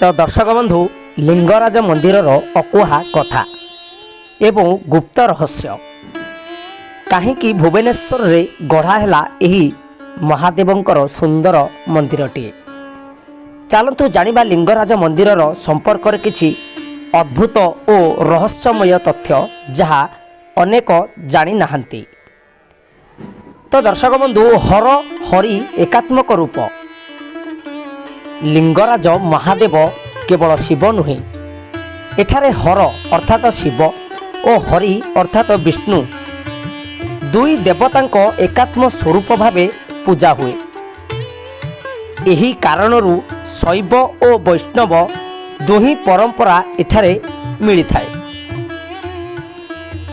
तो दर्शक बंधु लिंगराज मंदिर अकुहा कथा एवं गुप्त रहस्य कहीं भुवनेश्वर रे गढ़ाला यही महादेवंकर सुंदर मंदिरटीए। चलतु जानिबा लिंगराज मंदिर संपर्क में किछि अद्भुत और रहस्यमय तथ्य जहाँ अनेक जानी नाहंती। तो दर्शक बंधु हर हरि एकात्मक रूप लिंगराज महादेव केवल शिव नुहे, एठारे हर अर्थात शिव और हरि अर्थात विष्णु दुई देवतांक एकात्म स्वरूप भावे पूजा हुए। एही कारणरू शैव और वैष्णव दुही परंपरा एठारे मिली थाए।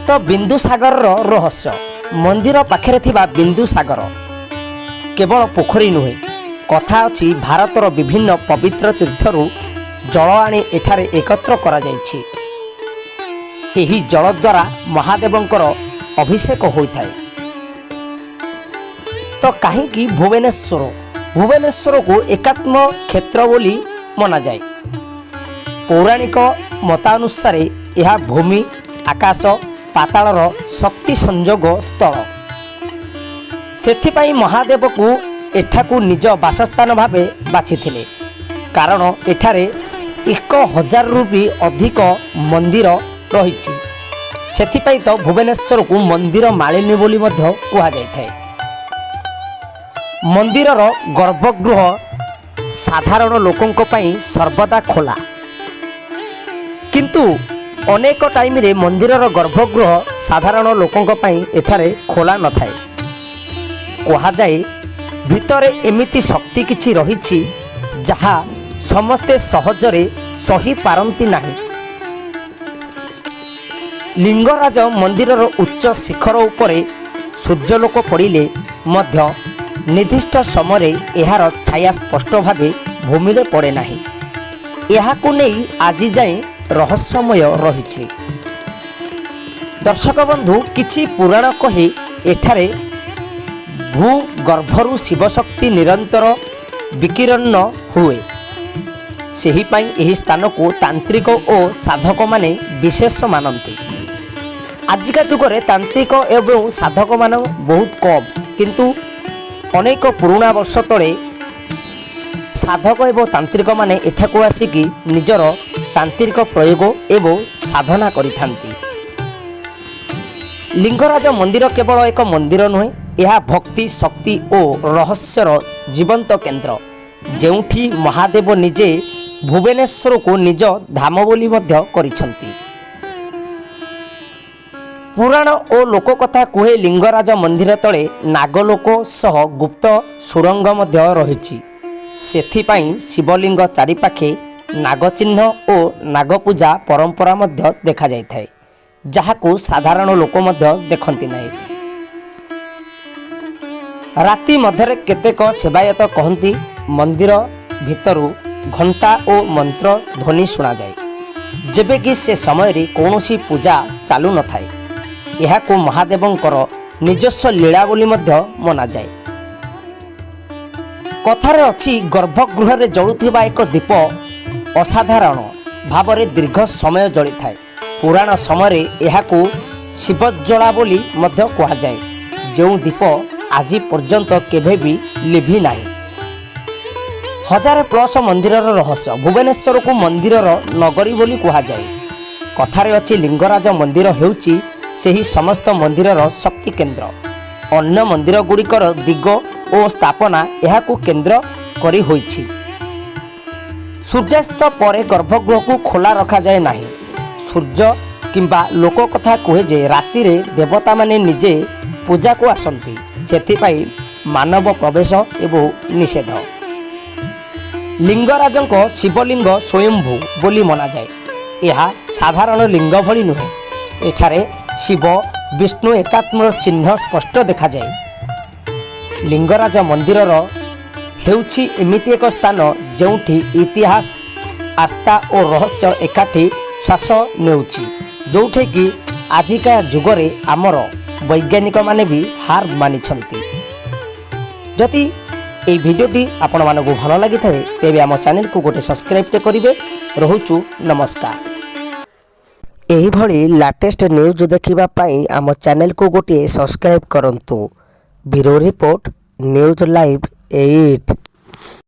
तो बिंदुसागर रहस्य मंदिर पाखरे थिबा बिंदुसागर केवल पोखरी नुहे, कथा अछि भारतर विभिन्न पवित्र तीर्थरू जल आनी एठारे एकत्र करा जाइछि। एही जल द्वारा महादेवंकर अभिषेक होइथाए। तो कहीं भुवनेश्वर को एकात्म क्षेत्र बोली मना जाए। पौराणिक मतानुसार यह भूमि आकाश पातालर शक्ति संयोग स्थल। सेथिपाई महादेव को एठाकू निज बासस्थान भावे बाछिथिले, कारण एठारे 1000 रु भी अधिक मंदिर रहिछि। सेथिपाई तो भुवनेश्वर को मंदिर मालिनी बोली मध्य कुहा जाइथाए। मंदिरर गर्भगृह साधारण लोकंक पई सर्वदा खोला, किंतु अनेक टाइम रे मंदिरर गर्भगृह साधारण लोकंक पई एठारे खोला न थाए। कुहा जाए भितरे एमिति शक्ति किछि रहिछि जहा समस्ते सहजरे सही पारंती नाही। लिंगराज मंदिरर उच्च शिखर उपरे सूर्यलोक पड़िले मध्य निर्दिष्ट समय एहार छाया स्पष्ट भावे भूमि रे पड़े नाही। एहाकु नेई आजि जाए रहस्यमय रहिछि। दर्शक बंधु किछि पुराण कहे एठारे भूगर्भरु शिवशक्ति निरंतर विकिरण हुए। सेही पाई एही स्थान को तांत्रिक और साधक माने विशेष मानती। आजिका जुगरे तांत्रिक एवं साधक मान बहुत कम, किंतु अनेक पुराणा वर्ष तले साधक एवं तांत्रिक माने एठाकू आसिकी निजर तांत्रिक प्रयोग एवं साधना करिथांती। लिंगराज मंदिर केवल एक मंदिर नुहे, यह भक्ति शक्ति और रहस्यर जीवंत केंद्र, जेउठी महादेव निजे भुवनेश्वर को निज धाम बोली मध्य करिछंती। पुराण और लोककथा कुहे लिंगराज मंदिर तले नागलोक सह गुप्त सुरंग मध्य रहिछि। सेथिपाई शिवलिंग चारिपाखे नागचिह्न और नागपूजा परंपरा मध्य देखा जाइथाए, जहाकू साधारण लोक मध्य देखंती नहीं। राति मध्यरे केतेक सेवायत कहती मंदिर भितरु घंटा और मंत्र ध्वनि शुणा जाए, जेबे कि से समय रे कौनसी पूजा चालू न थाए। एहाकू महादेवंकर निजस्व लीला बोली मध्य मना जाए। कथारे अछि गर्भगृह रे जळुथिबा एक दीप असाधारण भावरे दीर्घ समय जळि थाए। पुराण समय एहाकू शिवज्वला बोली मध्य कुहा जाए, जो दीप आज पर्यंत केभे भी लिभि नाही। 1000+ मंदिरर रहस्य भुवनेश्वर को मंदिरर नगरी बोली कुहा जाए। कथारे अछि लिंगराज मंदिर हेउछि सेही समस्त मंदिरर शक्ति केंद्र। अन्य मंदिर गुड़िकर दिग और स्थापना एहाकू केंद्र करी होइछि। सूर्यास्त परे गर्भगृह को खोला रखा जाए नाही। सूर्य किंबा लोक कथा कहे जे राति रे देवता माने निजे पूजा को आसंती, सेथिपाई मानव प्रवेश एवं निषेध। लिंगराजंक शिवलिंग स्वयंभू बोली मना जाए। यह साधारण लिंग भली नुहे, एठारे शिव विष्णु एकात्म चिन्ह स्पष्ट देखा जाए। लिंगराज मंदिरर हेउछि एमिति एक स्थान जोठी इतिहास आस्था और रहस्य एकाठी श्वास नेउछि, जोठे कि आजिका जुगरे आमर वैज्ञानिक माने भी हार मानिछंती। जदि এই ভিডিওটি ଆପଣମାନଙ୍କୁ ଭଲ ଲାଗିଥାଏ ତେବେ ଆମ ଚ୍ୟାନେଲକୁ ଗୋଟେ ସବସ୍କ୍ରାଇବଟେ କରିବେ। ରହୁଛୁ ନମସ୍କାର। ଏହିଭଳି ଲାଟେଷ୍ଟ ନ୍ୟୁଜ୍ ଦେଖିବା ପାଇଁ ଆମ ଚ୍ୟାନେଲକୁ ଗୋଟିଏ ସବସ୍କ୍ରାଇବ୍ କରନ୍ତୁ। Bureau report news live 8।